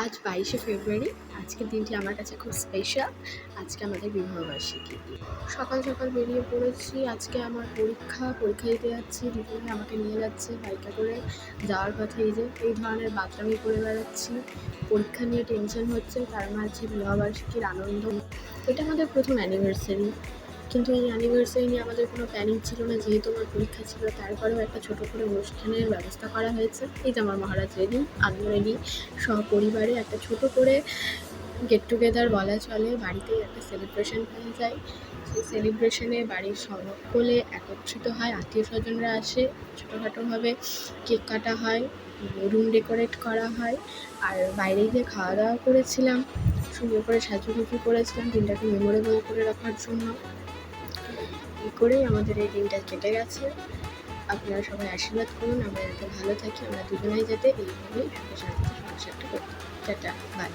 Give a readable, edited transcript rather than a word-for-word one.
আজ 22শে ফেব্রুয়ারি। আজকের দিনটি আমার কাছে খুব স্পেশাল। আজকে আমাদের বিবাহবার্ষিকী। সকাল সকাল বেরিয়ে পড়েছি। আজকে আমার পরীক্ষা দিতে যাচ্ছি। দুপুরে আমাকে নিয়ে যাচ্ছে বাইকে করে। যাওয়ার পথে এই ধরনের বাতরামি করে বেড়াচ্ছি। পরীক্ষা নিয়ে টেনশন হচ্ছে, তার মাঝে বিবাহবার্ষিকীর আনন্দ। এটা আমাদের প্রথম অ্যানিভার্সারি, কিন্তু এই অ্যানিভার্সারি নিয়ে আমাদের কোনো প্ল্যানিং ছিল না। যেহেতু আমার পরীক্ষা ছিল, তারপরেও একটা ছোটো করে অনুষ্ঠানের ব্যবস্থা করা হয়েছে। এই যে আমার মহারাজ রেডি, আমিও রেডি। সপরিবারে একটা ছোটো করে গেট টুগেদার বলা চলে, বাড়িতেই একটা সেলিব্রেশন হয়ে যায়। সেই সেলিব্রেশনে বাড়ির সকলে একত্রিত হয়, আত্মীয় স্বজনরা আসে, ছোটোখাটোভাবে কেক কাটা হয়, রুম ডেকোরেট করা হয়। আর বাইরে গিয়ে খাওয়া দাওয়া করেছিলাম, সুন্দর করে সাজুগুজু করেছিলাম দিনটাকে মেমোরেবল করে রাখার জন্য। এই করেই আমাদের এই দিনটা কেটে গেছে। আপনারা সবাই আশীর্বাদ করুন আমরা যাতে ভালো থাকি, আমরা দুজনেই যাতে এইভাবেই সুখে শান্তিতে সংসারটা করতে। Tata, by.